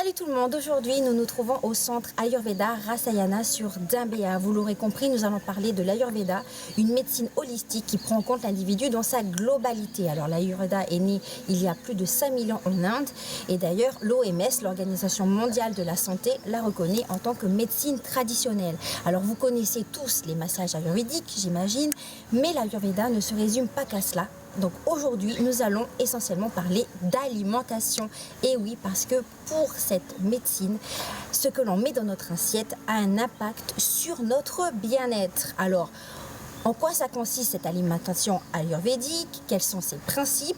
Salut tout le monde, aujourd'hui nous nous trouvons au centre Ayurveda Rasayana sur Dimbéa. Vous l'aurez compris, nous allons parler de l'Ayurveda, une médecine holistique qui prend en compte l'individu dans sa globalité. Alors l'Ayurveda est né il y a plus de 5000 ans en Inde et d'ailleurs l'OMS, l'Organisation mondiale de la santé, la reconnaît en tant que médecine traditionnelle. Alors vous connaissez tous les massages ayurvédiques, j'imagine, mais l'Ayurveda ne se résume pas qu'à cela. Donc aujourd'hui, nous allons essentiellement parler d'alimentation. Et oui, parce que pour cette médecine, ce que l'on met dans notre assiette a un impact sur notre bien-être. Alors, en quoi ça consiste cette alimentation ayurvédique? Quels sont ses principes?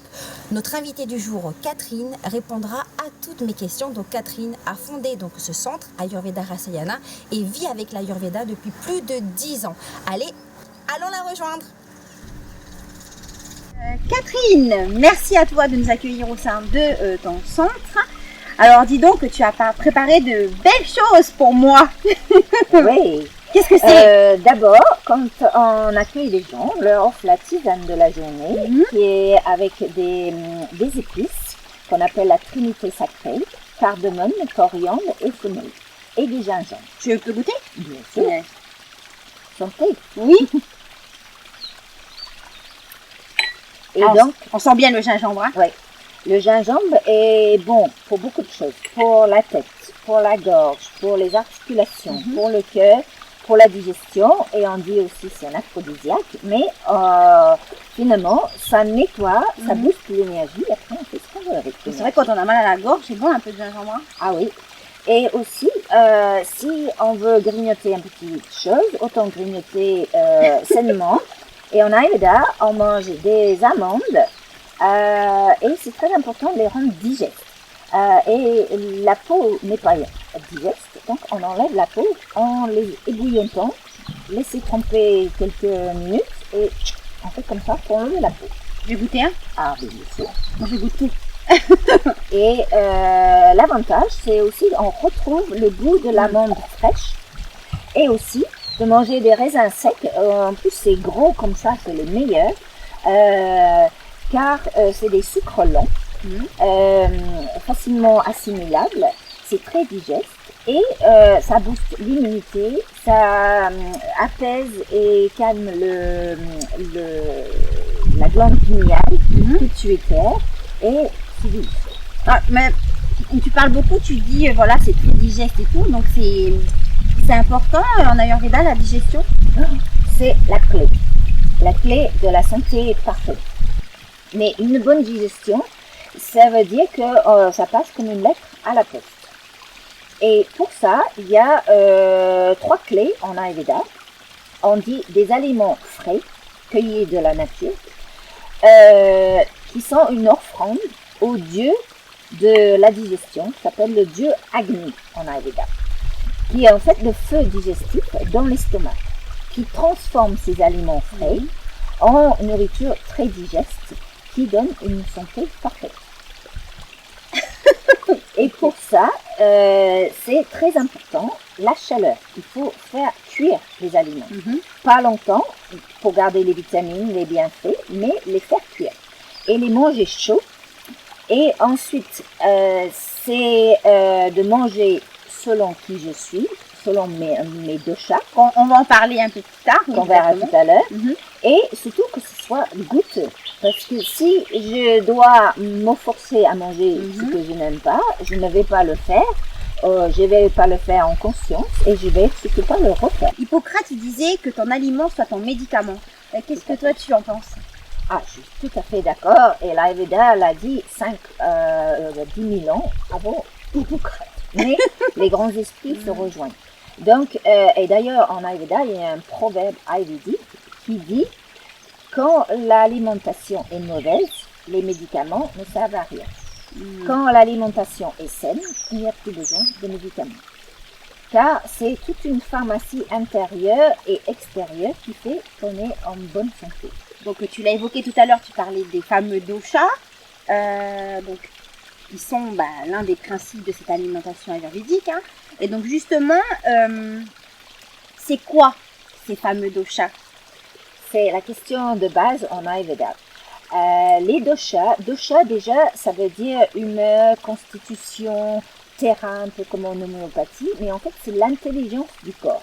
Notre invitée du jour, Catherine, répondra à toutes mes questions. Donc Catherine a fondé donc ce centre Ayurveda Rasayana et vit avec l'Ayurveda depuis plus de 10 ans. Allez, allons la rejoindre. Catherine, merci à toi de nous accueillir au sein de ton centre. Alors dis donc que tu as préparé de belles choses pour moi. Oui. Qu'est-ce que c'est? D'abord, quand on accueille les gens, on leur offre la tisane de la journée, qui est avec des épices qu'on appelle la trinité sacrée, cardamome, coriandre et fenouil, et du gingembre. Tu peux goûter? Bien sûr. Ouais. Santé. Oui. Et Alors, donc, on sent bien le gingembre. Hein? oui, le gingembre est bon pour beaucoup de choses. Pour la tête, pour la gorge, pour les articulations, pour le cœur, pour la digestion. Et on dit aussi c'est un aphrodisiaque. Mais finalement, ça nettoie, ça booste l'énergie. Et après, on fait ce qu'on veut avec. C'est vrai que quand on a mal à la gorge, c'est bon un peu de gingembre. Hein? Ah oui. Et aussi, si on veut grignoter un petit chose, autant grignoter sainement. Et en Ayurveda, on mange des amandes et c'est très important de les rendre digestes. Et la peau n'est pas digeste, donc on enlève la peau en les ébouillantant, laisser tremper quelques minutes et on fait comme ça pour enlever la peau. Je vais goûter un. Ah bien sûr. Moi, je goûte tout. Et l'avantage, c'est aussi on retrouve le goût de l'amande fraîche et aussi de manger des raisins secs. En plus, c'est gros comme ça, c'est le meilleur, car c'est des sucres lents, facilement assimilables, c'est très digeste et ça booste l'immunité, ça apaise et calme la glande pinéale, pituitaire et c'est délicieux. Ah, mais tu parles beaucoup, tu dis voilà, c'est très digeste et tout, donc c'est important en Ayurveda la digestion. C'est la clé de la santé parfaite. Mais une bonne digestion, ça veut dire que ça passe comme une lettre à la poste. Et pour ça, il y a 3 clés en Ayurveda. On dit des aliments frais, cueillis de la nature, qui sont une offrande au dieu de la digestion, qui s'appelle le dieu Agni en Ayurveda, qui est en fait le feu digestif dans l'estomac, qui transforme ces aliments frais en nourriture très digeste, qui donne une santé parfaite. Et pour ça, c'est très important, la chaleur. Il faut faire cuire les aliments. Pas longtemps, pour garder les vitamines, les bienfaits, mais les faire cuire. Et les manger chauds. Et ensuite, c'est de manger selon qui je suis, selon mes doshas. On va en parler un peu plus tard. Qu'on verra tout à l'heure. Et surtout que ce soit goûteux. Parce que si je dois me forcer à manger ce que je n'aime pas, je ne vais pas le faire. Je ne vais pas le faire en conscience et je ne vais surtout pas le refaire. Hippocrate, il disait que ton aliment soit ton médicament. Qu'est-ce que toi tu en penses? Ah, je suis tout à fait d'accord. Et l'Ayurveda l'a dit 10 000 ans avant Hippocrate. Mais les grands esprits se rejoignent. Donc, et d'ailleurs, en Ayurveda, il y a un proverbe ayurvédique qui dit quand l'alimentation est mauvaise, les médicaments ne servent à rien. Quand l'alimentation est saine, il n'y a plus besoin de médicaments. Car c'est toute une pharmacie intérieure et extérieure qui fait qu'on est en bonne santé. Donc, tu l'as évoqué tout à l'heure, tu parlais des fameux doshas. Donc, qui sont l'un des principes de cette alimentation ayurvédique. Hein. Et donc justement, c'est quoi ces fameux doshas? C'est la question de base en Ayurveda. Les doshas déjà, ça veut dire humeur, constitution, terrain, un peu comme en homéopathie, mais en fait, c'est l'intelligence du corps.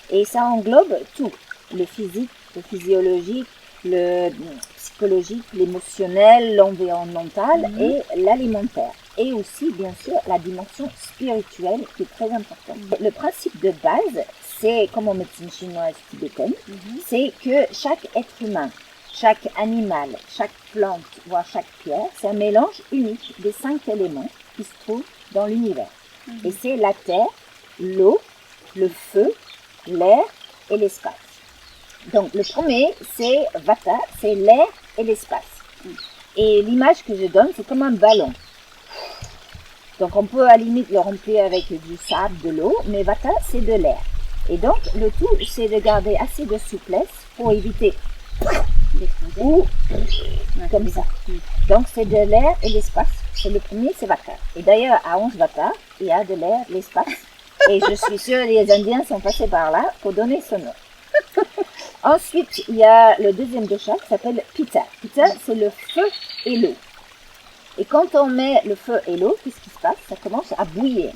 Et ça englobe tout, le physique, le physiologique, le psychologique, l'émotionnel, l'environnemental et l'alimentaire. Et aussi, bien sûr, la dimension spirituelle qui est très importante. Le principe de base, c'est comme en médecine chinoise tibétaine, c'est que chaque être humain, chaque animal, chaque plante, voire chaque pierre, c'est un mélange unique des 5 éléments qui se trouvent dans l'univers. Et c'est la terre, l'eau, le feu, l'air et l'espace. Donc le premier, c'est Vata, c'est l'air et l'espace. Et l'image que je donne, c'est comme un ballon. Donc on peut à la limite le remplir avec du sable, de l'eau, mais Vata, c'est de l'air. Et donc le tout, c'est de garder assez de souplesse pour éviter ou comme ça. Donc c'est de l'air et l'espace. C'est le premier, c'est Vata. Et d'ailleurs, à 11 Vata, il y a de l'air, l'espace. Et je suis sûre que les Indiens sont passés par là pour donner ce nom. Ensuite, il y a le deuxième dosha qui s'appelle Pitta. Pitta, c'est le feu et l'eau. Et quand on met le feu et l'eau, qu'est-ce qui se passe? Ça commence à bouillir,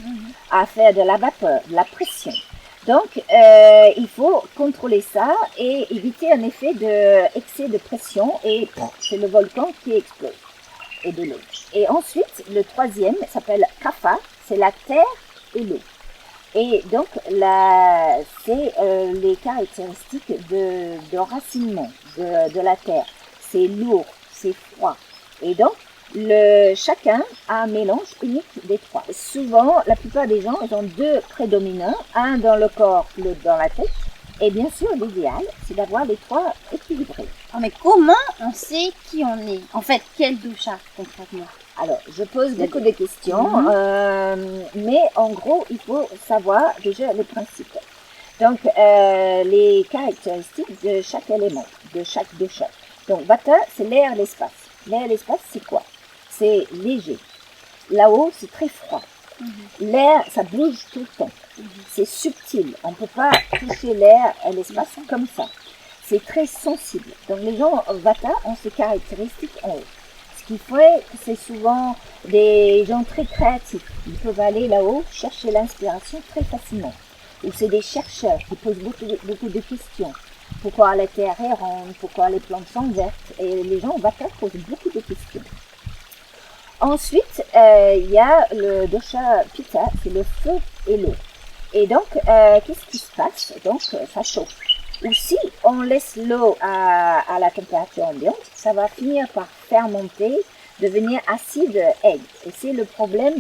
à faire de la vapeur, de la pression. Donc, il faut contrôler ça et éviter un effet d'excès de pression et c'est le volcan qui explose et de l'eau. Et ensuite, le troisième s'appelle Kapha, c'est la terre et l'eau. Et donc, c'est les caractéristiques d'enracinement de la terre. C'est lourd, c'est froid. Et donc, chacun a un mélange unique des trois. Souvent, la plupart des gens, ils ont 2 prédominants, un dans le corps, l'autre dans la tête. Et bien sûr, l'idéal, c'est d'avoir les 3 équilibrés. Oh, mais comment on sait qui on est? En fait, quel dosha concrètement? Alors, je pose beaucoup de questions, mais en gros, il faut savoir déjà les principes. Donc, les caractéristiques de chaque élément, de chaque dosha. Donc, Vata, c'est l'air et l'espace. L'air et l'espace, c'est quoi? C'est léger. Là-haut, c'est très froid. L'air, ça bouge tout le temps. C'est subtil. On ne peut pas toucher l'air et l'espace comme ça. C'est très sensible. Donc, les gens Vata ont ces caractéristiques en haut. Ce qui fait que c'est souvent des gens très créatifs. Ils peuvent aller là-haut chercher l'inspiration très facilement. Ou c'est des chercheurs qui posent beaucoup de questions. Pourquoi la terre est ronde? Pourquoi les plantes sont vertes? Et les gens Vata posent beaucoup de questions. Ensuite, il y a le dosha Pitta, c'est le feu et l'eau. Et donc, qu'est-ce qui se passe? Donc, ça chauffe. Ou si on laisse l'eau à la température ambiante, ça va finir par fermenter, devenir acide aigre. Et c'est le problème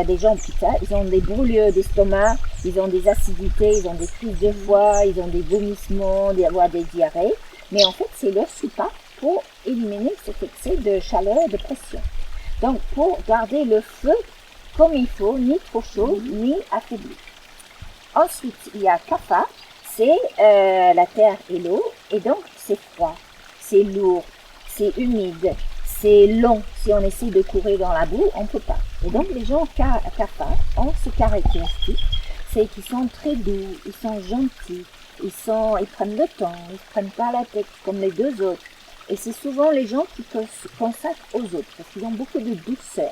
des gens Pitta. Ils ont des brûlures d'estomac, ils ont des acidités, ils ont des crises de foie, ils ont des vomissements, des diarrhées. Mais en fait, c'est leur soupape pour éliminer cet excès de chaleur et de pression. Donc, pour garder le feu comme il faut, ni trop chaud, ni affaibli. Ensuite, il y a Kapha, c'est la terre et l'eau, et donc c'est froid, c'est lourd, c'est humide, c'est long. Si on essaie de courir dans la boue, on ne peut pas. Et donc, les gens Kapha ont ces caractéristiques, c'est qu'ils sont très doux, ils sont gentils, ils prennent le temps, ils ne prennent pas la tête comme les 2 autres. Et c'est souvent les gens qui se consacrent aux autres, parce qu'ils ont beaucoup de douceur.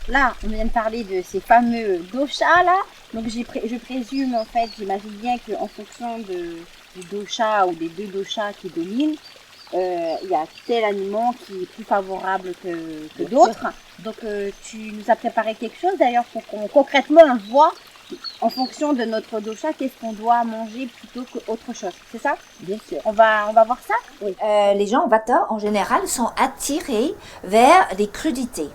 Là, on vient de parler de ces fameux doshas là. Donc je présume, en fait, j'imagine bien qu'en fonction du dosha ou des 2 doshas qui dominent, il y a tel aliment qui est plus favorable que d'autres. Donc tu nous as préparé quelque chose d'ailleurs pour qu'on concrètement on voit en fonction de notre dosha qu'est-ce qu'on doit manger plutôt qu'autre chose. C'est ça? Bien sûr. On va voir ça? Oui. Les gens Vata en général sont attirés vers des crudités,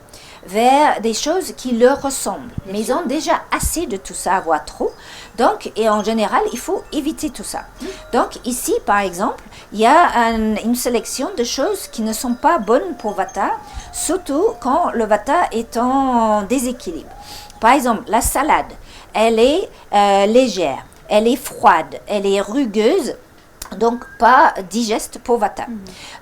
vers des choses qui leur ressemblent. Mais ils ont déjà assez de tout ça, voire trop. Donc, et en général, il faut éviter tout ça. Donc ici, par exemple, il y a une sélection de choses qui ne sont pas bonnes pour Vata, surtout quand le Vata est en déséquilibre. Par exemple, la salade, elle est légère, elle est froide, elle est rugueuse. Donc, pas digeste pour Vata.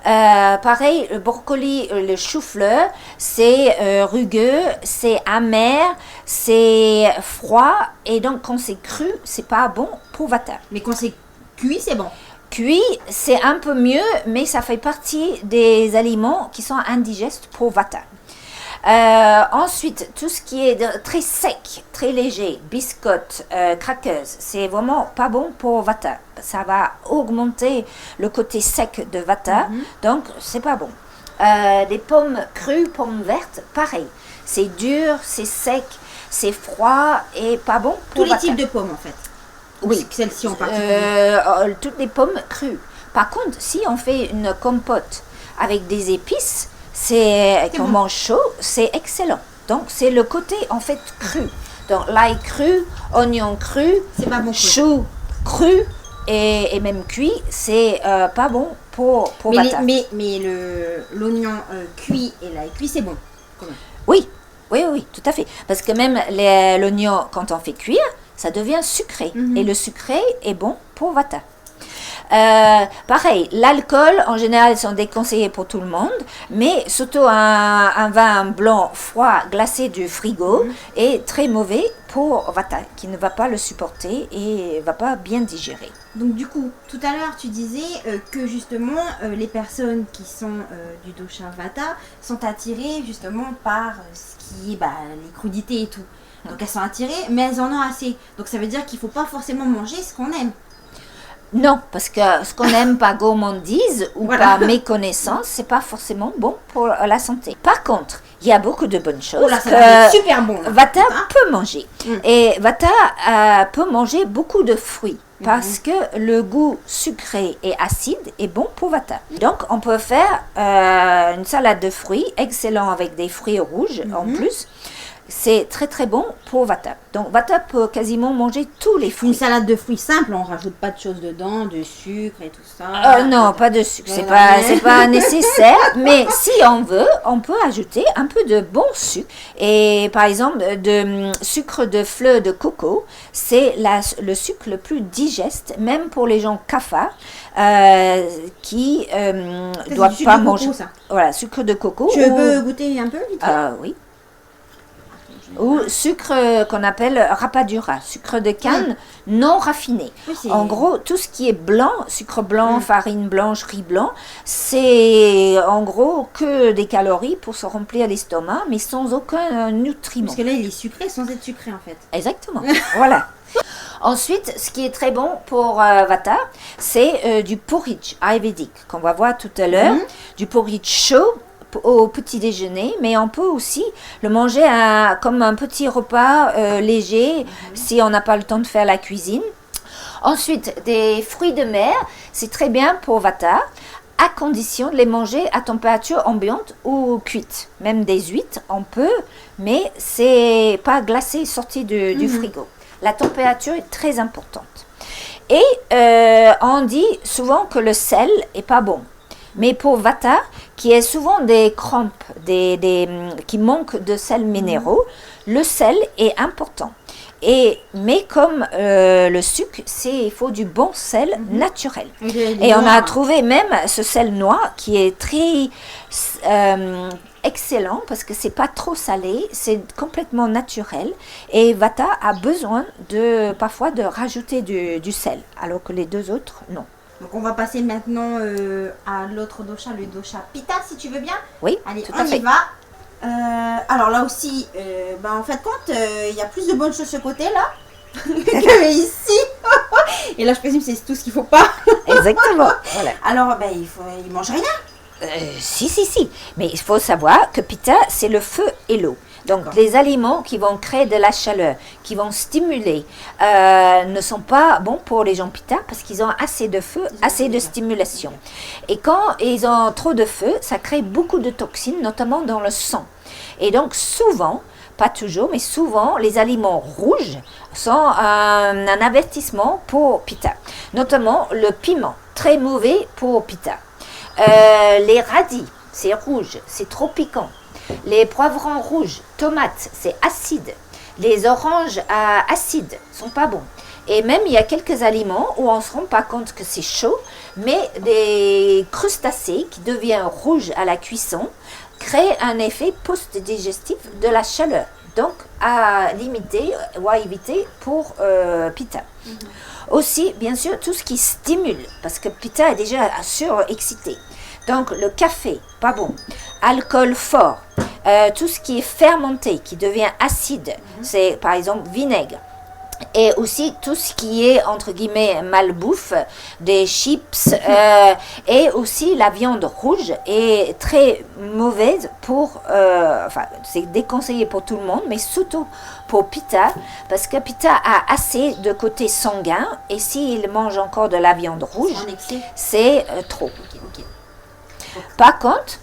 Pareil, le brocoli, le chou-fleur, c'est rugueux, c'est amer, c'est froid. Et donc, quand c'est cru, c'est pas bon pour Vata. Mais quand c'est cuit, c'est bon. Cuit, c'est un peu mieux, mais ça fait partie des aliments qui sont indigestes pour Vata. Ensuite, tout ce qui est très sec, très léger, biscottes, crackers, c'est vraiment pas bon pour Vata. Ça va augmenter le côté sec de Vata, donc c'est pas bon. Des pommes crues, pommes vertes, pareil. C'est dur, c'est sec, c'est froid et pas bon pour Tous les Vata. types de pommes, en fait. Oui. Celle-ci en particulier. Toutes les pommes crues. Par contre, si on fait une compote avec des épices, qu'on bon. mange chaud, c'est excellent. Donc, c'est le côté, en fait, cru. Donc, l'ail cru, oignon cru, C'est pas bon. chou cru et même cuit, c'est pas bon pour Vata. Mais l'oignon cuit et l'ail cuit, c'est bon. quand même. Oui, tout à fait. Parce que même l'oignon, quand on fait cuire, ça devient sucré. Et le sucré est bon pour Vata. Pareil, l'alcool, en général, sont déconseillés pour tout le monde, mais surtout un vin blanc froid glacé du frigo est très mauvais pour Vata, qui ne va pas le supporter et va pas bien digérer. Donc du coup, tout à l'heure, tu disais que justement, les personnes qui sont du dosha Vata sont attirées justement par ce qui est les crudités et tout. Donc elles sont attirées, mais elles en ont assez. Donc ça veut dire qu'il ne faut pas forcément manger ce qu'on aime. Non, parce que ce qu'on aime par gourmandise ou par méconnaissance, c'est pas forcément bon pour la santé. Par contre, il y a beaucoup de bonnes choses Oh là, ça va être super bon. Là. Vata peut manger. Et Vata peut manger beaucoup de fruits. Parce que le goût sucré et acide est bon pour Vata. Donc, on peut faire une salade de fruits, excellent avec des fruits rouges en plus. C'est très très bon pour Vata. Donc Vata peut quasiment manger tous les fruits. Une salade de fruits simple, on rajoute pas de choses dedans, de sucre et tout ça. Non, pas de sucre, c'est Voilà. pas nécessaire. Mais si on veut, on peut ajouter un peu de bon sucre. Et par exemple, de sucre de fleur de coco, c'est le sucre le plus digeste, même pour les gens kafa, qui doivent pas manger. Ça. Voilà, sucre de coco. Tu veux goûter un peu vite fait Oui. Ou sucre qu'on appelle rapadura, sucre de canne non raffiné. Oui, en gros, tout ce qui est blanc, sucre blanc, farine blanche, riz blanc, c'est en gros que des calories pour se remplir l'estomac, mais sans aucun nutriment. Parce que là, il est sucré sans être sucré en fait. Exactement, voilà. Ensuite, ce qui est très bon pour Vata, c'est du porridge ayurvédique, qu'on va voir tout à l'heure, du porridge chaud, au petit déjeuner, mais on peut aussi le manger comme un petit repas léger si on n'a pas le temps de faire la cuisine. Ensuite, des fruits de mer, c'est très bien pour Vata, à condition de les manger à température ambiante ou cuite. Même des huîtres, on peut, mais c'est pas glacé, sorti du frigo. La température est très importante. Et on dit souvent que le sel est pas bon. Mais pour Vata, qui est souvent des crampes, qui manquent de sel minéraux, le sel est important. Mais comme le sucre, il faut du bon sel naturel. Et on a trouvé même ce sel noir qui est très excellent parce que c'est pas trop salé, c'est complètement naturel. Et Vata a besoin parfois de rajouter du sel, alors que les deux autres, non. Donc on va passer maintenant à l'autre dosha, le dosha Pitta, si tu veux bien. Oui, allez, tout on à fait. y va. Alors là aussi, en fait, compte, il y a plus de bonnes choses de ce côté-là que ici. Et là, je présume que c'est tout ce qu'il ne faut pas. Exactement. Voilà. Alors, il ne mange rien. Si. Mais il faut savoir que Pitta, c'est le feu et l'eau. Donc, les aliments qui vont créer de la chaleur, qui vont stimuler, ne sont pas bons pour les gens Pitta parce qu'ils ont assez de feu, assez de stimulation. Et quand ils ont trop de feu, ça crée beaucoup de toxines, notamment dans le sang. Et donc, souvent, pas toujours, mais souvent, les aliments rouges sont un avertissement pour Pitta. Notamment le piment, très mauvais pour Pitta. Les radis, c'est rouge, c'est trop piquant. Les poivrons rouges, tomates, c'est acide. Les oranges acides sont pas bons. Et même, il y a quelques aliments où on ne se rend pas compte que c'est chaud, mais des crustacés qui deviennent rouges à la cuisson créent un effet post-digestif de la chaleur. Donc, à limiter ou à éviter pour Pitta. Aussi, bien sûr, tout ce qui stimule, parce que Pitta est déjà surexcité. Donc, le café, pas bon. Alcool fort. tout ce qui est fermenté, qui devient acide, c'est par exemple vinaigre. Et aussi tout ce qui est entre guillemets malbouffe, des chips et aussi la viande rouge est très mauvaise pour, enfin c'est déconseillé pour tout le monde, mais surtout pour Pitta, parce que Pitta a assez de côté sanguin et s'il mange encore de la viande rouge, En excès. c'est trop. Ok. Par contre,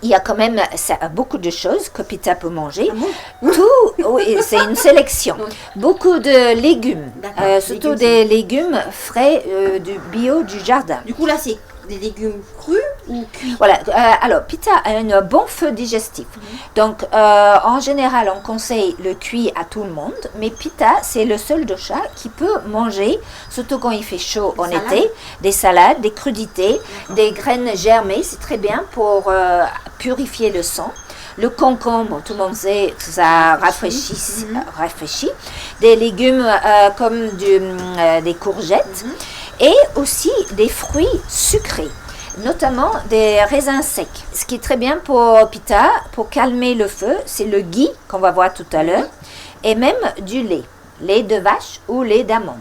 il y a quand même beaucoup de choses que Pitta peut manger. Ah bon? Oui, c'est une sélection. Beaucoup de légumes, D'accord, surtout légumes, des légumes frais du bio du jardin. Du coup, là, c'est des légumes crus ou cuits? Voilà, alors Pitta a un bon feu digestif. Donc, en général, on conseille le cuit à tout le monde, mais Pitta, c'est le seul dosha qui peut manger, surtout quand il fait chaud en salades. été, des salades, des crudités, des graines germées, c'est très bien pour purifier le sang. Le concombre, tout le monde sait que ça rafraîchit. Des légumes comme des courgettes et aussi des fruits sucrés, notamment des raisins secs. Ce qui est très bien pour Pitta, pour calmer le feu, c'est le ghee qu'on va voir tout à l'heure et même du lait de vache ou lait d'amande.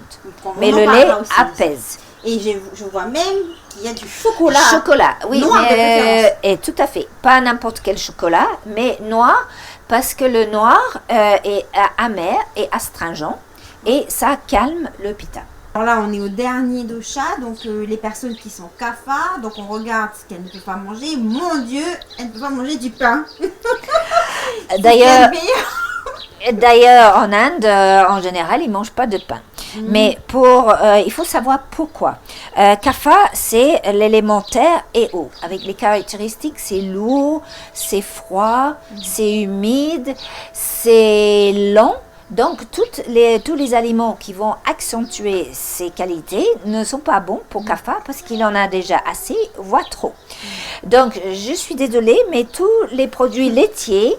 Mais le lait apaise. Et je vois même qu'il y a du chocolat. Chocolat, oui, Noir de préférence. et tout à fait. Pas n'importe quel chocolat, mais noir, parce que le noir est amer et astringent, et ça calme le Pitta. Alors là, on est au dernier dosha, donc les personnes qui sont kapha, donc on regarde ce qu'elles ne peuvent pas manger. Mon Dieu, elles ne peuvent pas manger du pain. D'ailleurs, C'est le meilleur. D'ailleurs, en Inde, en général, ils ne mangent pas de pain. Mais il faut savoir pourquoi. Kapha, c'est l'élémentaire et eau. Avec les caractéristiques, c'est lourd, c'est froid, c'est humide, c'est lent. Donc, tous les aliments qui vont accentuer ces qualités ne sont pas bons pour Kapha parce qu'il en a déjà assez, voire trop. Donc, je suis désolée, mais tous les produits laitiers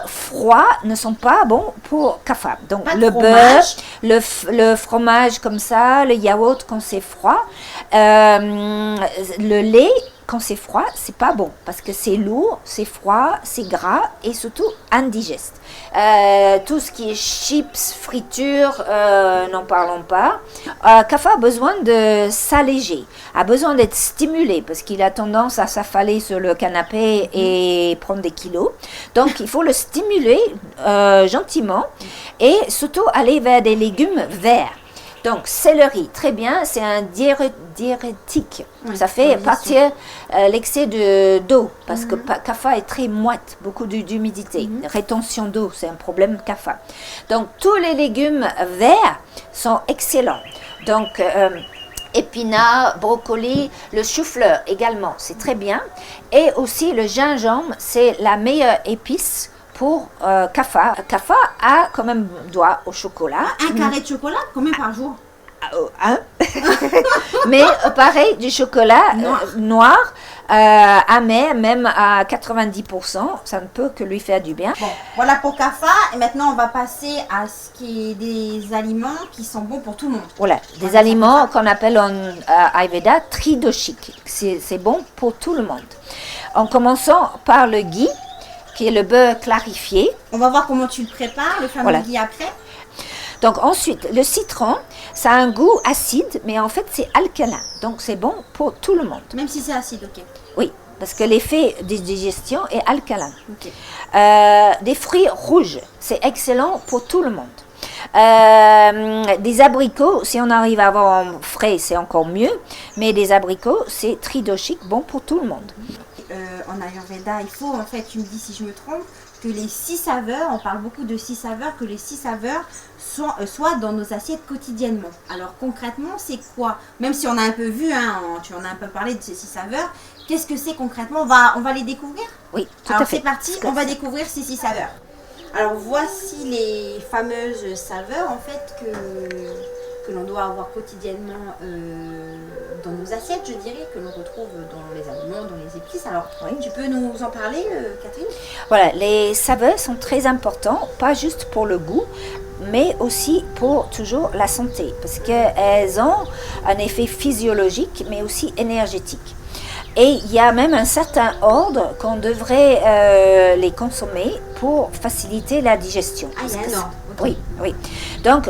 froids ne sont pas bons pour Kapha. Donc, Pas de le fromage. beurre, le fromage comme ça, le yaourt quand c'est froid, le lait quand c'est froid, c'est pas bon parce que c'est lourd, c'est froid, c'est gras et surtout indigeste. Tout ce qui est chips, friture, n'en parlons pas. Kapha a besoin de s'alléger, a besoin d'être stimulé parce qu'il a tendance à s'affaler sur le canapé et prendre des kilos. Donc il faut le stimuler gentiment et surtout aller vers des légumes verts. Donc, céleri, très bien, c'est un diurétique. Oui, Ça fait oui, partir l'excès d'eau, parce que Kapha est très moite, beaucoup d'humidité. Rétention d'eau, c'est un problème Kapha. Donc, tous les légumes verts sont excellents. Donc, épinards, brocolis, le chou-fleur également, c'est très bien. Et aussi, le gingembre, c'est la meilleure épice pour Kapha. Kapha a quand même droit au chocolat. Un carré de chocolat, combien par jour? Mais pareil, du chocolat noir amer, même à 90%, ça ne peut que lui faire du bien. Bon, voilà pour Kapha. Et maintenant, on va passer à ce qui est des aliments qui sont bons pour tout le monde. Voilà, des aliments qu'on appelle en Ayurveda tridoshiques. C'est bon pour tout le monde. En commençant par le ghee, qui est le beurre clarifié. On va voir comment tu le prépares, le fameux Voilà. ghee après. Donc ensuite, le citron, ça a un goût acide, mais en fait c'est alcalin. Donc c'est bon pour tout le monde. Même si c'est acide, ok. Oui, parce que l'effet de digestion est alcalin. Ok. Des fruits rouges, c'est excellent pour tout le monde. Des abricots, si on arrive à avoir en frais, c'est encore mieux. Mais des abricots, c'est tridoshique, bon pour tout le monde. En Ayurveda, il faut, en fait, tu me dis si je me trompe, que les 6 saveurs, on parle beaucoup de 6 saveurs, que les 6 saveurs soient dans nos assiettes quotidiennement. Alors concrètement, c'est quoi? Même si on a un peu vu, tu en as un peu parlé de ces 6 saveurs, qu'est-ce que c'est concrètement? On va les découvrir? Oui, tout Alors à fait. c'est parti, on va découvrir ces 6 saveurs. Alors voici les fameuses saveurs en fait que l'on doit avoir quotidiennement dans nos assiettes, je dirais, que l'on retrouve dans les aliments, dans les épices. Alors Oui. tu peux nous en parler, Catherine? Voilà, les saveurs sont très importantes, pas juste pour le goût, mais aussi pour toujours la santé, parce qu'elles ont un effet physiologique, mais aussi énergétique. Et il y a même un certain ordre qu'on devrait les consommer pour faciliter la digestion. Ah, il y a un ordre. Ok. Oui, oui. Donc,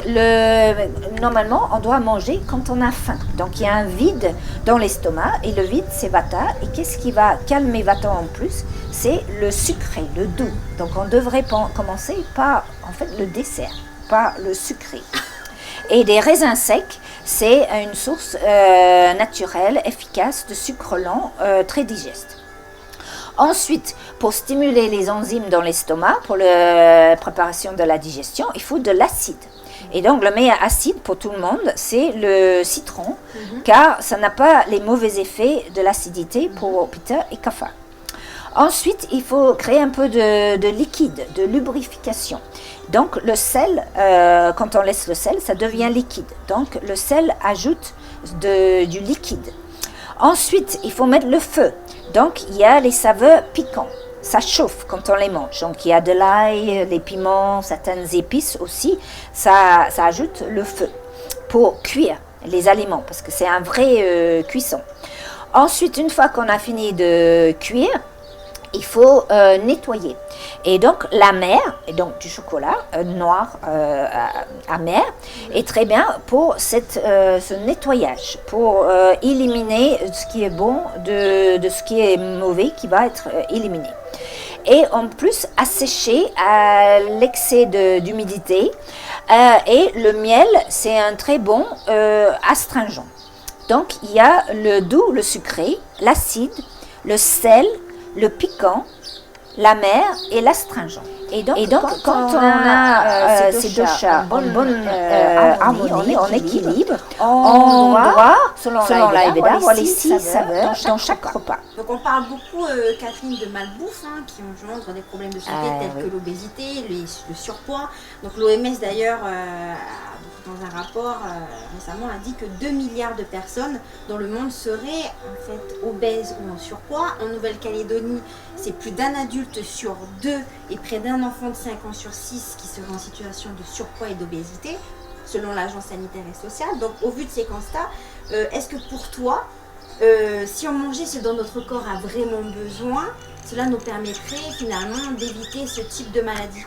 normalement, on doit manger quand on a faim. Donc, il y a un vide dans l'estomac et le vide, c'est Vata. Et qu'est-ce qui va calmer Vata en plus? C'est le sucré, le doux. Donc, on devrait commencer par, en fait, le dessert, pas le sucré. Et des raisins secs, c'est une source naturelle, efficace de sucre lent, très digeste. Ensuite, pour stimuler les enzymes dans l'estomac, pour la préparation de la digestion, il faut de l'acide. Et donc, le meilleur acide pour tout le monde, c'est le citron, car ça n'a pas les mauvais effets de l'acidité pour Pitta et Kapha. Ensuite, il faut créer un peu de liquide, de lubrification. Donc, le sel, quand on laisse le sel, ça devient liquide. Donc, le sel ajoute du liquide. Ensuite, il faut mettre le feu. Donc, il y a les saveurs piquants. Ça chauffe quand on les mange. Donc, il y a de l'ail, des piments, certaines épices aussi. Ça ajoute le feu pour cuire les aliments parce que c'est un vrai cuisson. Ensuite, une fois qu'on a fini de cuire, il faut nettoyer. Et donc, la mer, et donc du chocolat noir amer, est très bien pour ce nettoyage, pour éliminer ce qui est bon de ce qui est mauvais qui va être éliminé. Et en plus, assécher l'excès d'humidité. Et le miel, c'est un très bon astringent. Donc, il y a le doux, le sucré, l'acide, le sel, le piquant, l'amer et l'astringent. Et donc quand on a ces deux chats en bonne harmonie, en équilibre, on doit, selon l'Ayurveda, avoir les 6 saveurs dans chaque repas. Donc on parle beaucoup, Catherine, de malbouffe qui engendre des problèmes de santé tels que l'obésité, le surpoids. Donc l'OMS d'ailleurs, dans un rapport récemment, a dit que 2 milliards de personnes dans le monde seraient en fait obèses ou en surpoids. En Nouvelle-Calédonie, c'est plus d'un adulte sur 2 et près d'un enfant de 5 ans sur 6 qui seraient en situation de surpoids et d'obésité, selon l'Agence sanitaire et sociale. Donc au vu de ces constats, est-ce que pour toi, si on mangeait ce dont notre corps a vraiment besoin, cela nous permettrait finalement d'éviter ce type de maladie?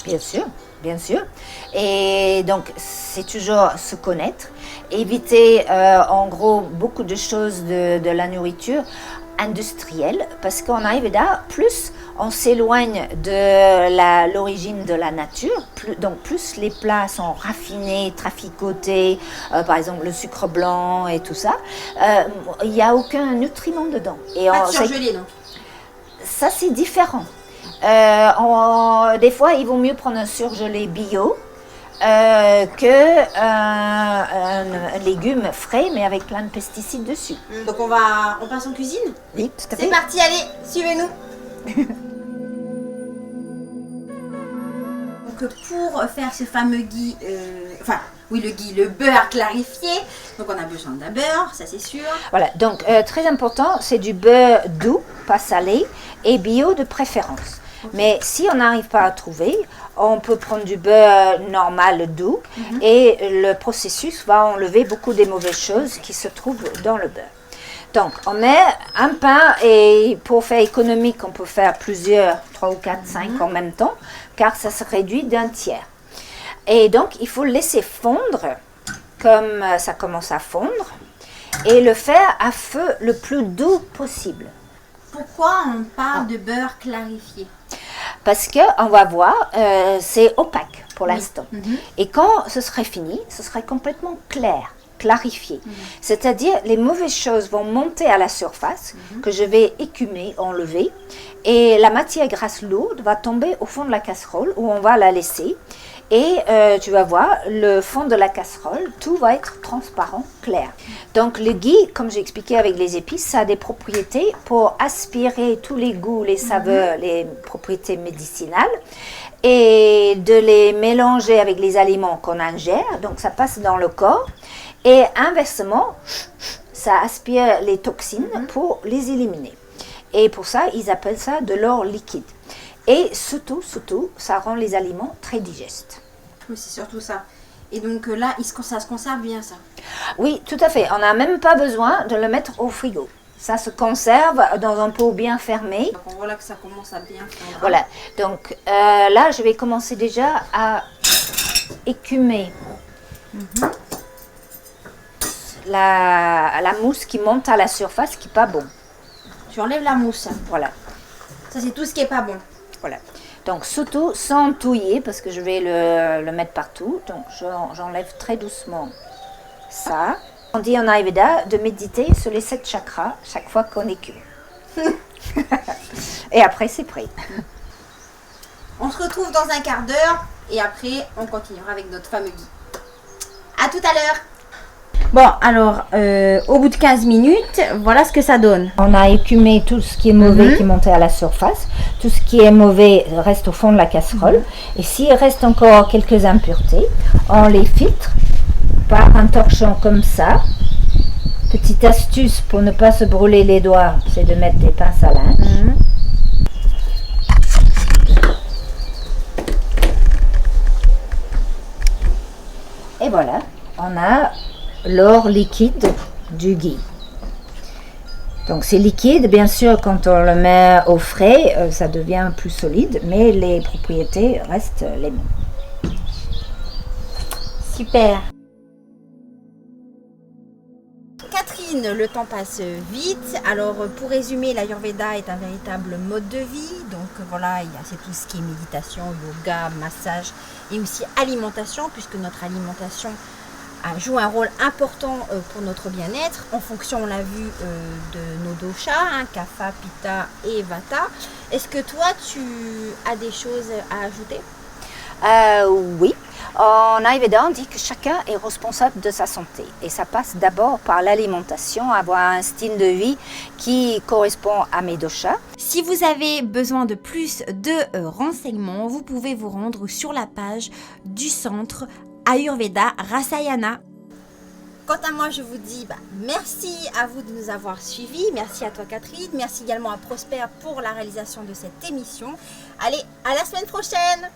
Bien sûr, bien sûr. Et donc, c'est toujours se connaître, éviter en gros beaucoup de choses de la nourriture industrielle, parce qu'en Ayurveda, plus on s'éloigne de l'origine de la nature, plus les plats sont raffinés, traficotés, par exemple le sucre blanc et tout ça, il n'y a aucun nutriment dedans. Et pas de surgelé, non? Ça, c'est différent. Des fois, il vaut mieux prendre un surgelé bio que un légume frais, mais avec plein de pesticides dessus. Donc on passe en cuisine? Oui, tout à fait. C'est parti, allez, suivez-nous. Donc pour faire ce fameux ghee, le beurre clarifié, donc on a besoin d'un beurre, ça c'est sûr. Voilà, donc très important, c'est du beurre doux, pas salé, et bio de préférence. Mais si on n'arrive pas à trouver, on peut prendre du beurre normal doux et le processus va enlever beaucoup des mauvaises choses qui se trouvent dans le beurre. Donc, on met un pain et pour faire économique, on peut faire plusieurs, 3 ou 4, 5 en même temps, car ça se réduit d'un tiers. Et donc, il faut le laisser fondre comme ça commence à fondre et le faire à feu le plus doux possible. Pourquoi on parle de beurre clarifié? Parce qu'on va voir, c'est opaque pour l'instant. Et quand ce serait fini, ce serait complètement clair, clarifié. C'est-à-dire, les mauvaises choses vont monter à la surface, que je vais écumer, enlever, et la matière grasse lourde va tomber au fond de la casserole, où on va la laisser. Et tu vas voir, le fond de la casserole, tout va être transparent, clair. Donc le ghee, comme j'ai expliqué avec les épices, ça a des propriétés pour aspirer tous les goûts, les saveurs, les propriétés médicinales et de les mélanger avec les aliments qu'on ingère. Donc ça passe dans le corps et inversement, ça aspire les toxines pour les éliminer. Et pour ça, ils appellent ça de l'or liquide. Et surtout, ça rend les aliments très digestes. Oui, c'est surtout ça. Et donc là, ça se conserve bien, ça? Oui, tout à fait. On n'a même pas besoin de le mettre au frigo. Ça se conserve dans un pot bien fermé. Donc on voit là que ça commence à bien fondre. Voilà, donc là je vais commencer déjà à écumer la mousse qui monte à la surface qui n'est pas bon. Tu enlèves la mousse. Voilà, Ça c'est tout ce qui est pas bon. voilà. Donc surtout sans touiller parce que je vais le mettre partout. Donc j'enlève très doucement ça. On dit en Ayurveda de méditer sur les 7 chakras chaque fois qu'on écume. Et après c'est prêt. On se retrouve dans un quart d'heure et après on continuera avec notre fameux gui. À tout à l'heure. Bon, alors, au bout de 15 minutes, voilà ce que ça donne. On a écumé tout ce qui est mauvais qui montait à la surface. Tout ce qui est mauvais reste au fond de la casserole. Et s'il reste encore quelques impuretés, on les filtre par un torchon comme ça. Petite astuce pour ne pas se brûler les doigts, c'est de mettre des pinces à linge. Et voilà, on a l'or liquide du ghee. Donc c'est liquide, bien sûr, quand on le met au frais, ça devient plus solide, mais les propriétés restent les mêmes. Super. Catherine, le temps passe vite. Alors pour résumer, l'Ayurveda est un véritable mode de vie. Donc voilà, c'est tout ce qui est méditation, yoga, massage et aussi alimentation, puisque notre alimentation joue un rôle important pour notre bien-être en fonction, on l'a vu, de nos doshas, Kapha, Pitta et Vata. Est-ce que toi, tu as des choses à ajouter? Oui, en Ayurveda, on dit que chacun est responsable de sa santé. Et ça passe d'abord par l'alimentation, avoir un style de vie qui correspond à mes doshas. Si vous avez besoin de plus de renseignements, vous pouvez vous rendre sur la page du centre Ayurveda Rasayana. Quant à moi, je vous dis merci à vous de nous avoir suivis. Merci à toi Catherine. Merci également à Prosper pour la réalisation de cette émission. Allez, à la semaine prochaine!